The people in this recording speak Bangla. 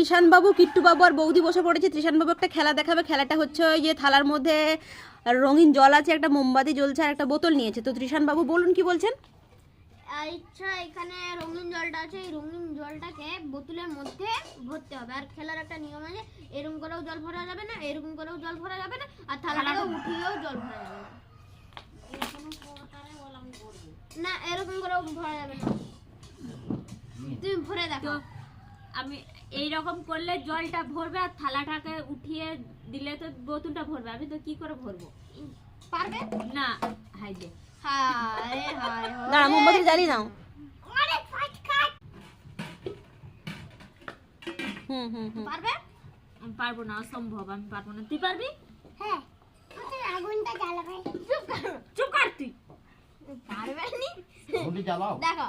ত্রিশান বাবু, কিট্টু বাবু আর বৌদি বসে পড়েছে। ত্রিশান বাবু একটা খেলা দেখাবে। খেলাটা হচ্ছে ওই যে থালার মধ্যে রঙিন জল আছে, একটা মোমবাতি জ্বলছে আর একটা বোতল নিয়েছে। তো ত্রিশান বাবু বলুন কি বলছেন। আচ্ছা, এখানে রঙিন জলটা আছে, এই রঙিন জলটাকে বোতলের মধ্যে ভরতে হবে। আর খেলার একটা নিয়ম আছে, এরকম করেও জল ভরা যাবে না, এরকম করেও জল ভরা যাবে না, আর থালাটাকে উঠিয়েও জল ভরা যাবে না। না, এরকম করেও ভরা যাবে না। তুমি ভরে দেখো। আমি এই রকম করলে জলটা ভরবে আর থালাটাকে উঠিয়ে দিলে তো বোতলটা ভরবে। আমি তো কি করে ভরবো? পারবে না, হাই দে। হায় হায় দাঁড়া, মোমবাতি জ্বালিয়ে নাও। পারবে? আমি পারবো না, অসম্ভব, আমি পারবো না। তুই পারবি? হ্যাঁ, আগুনটা জ্বালাবে। চুপ কর, চুপ কর তুই। পারবে নি? আগুনটা জ্বালাও। দেখো।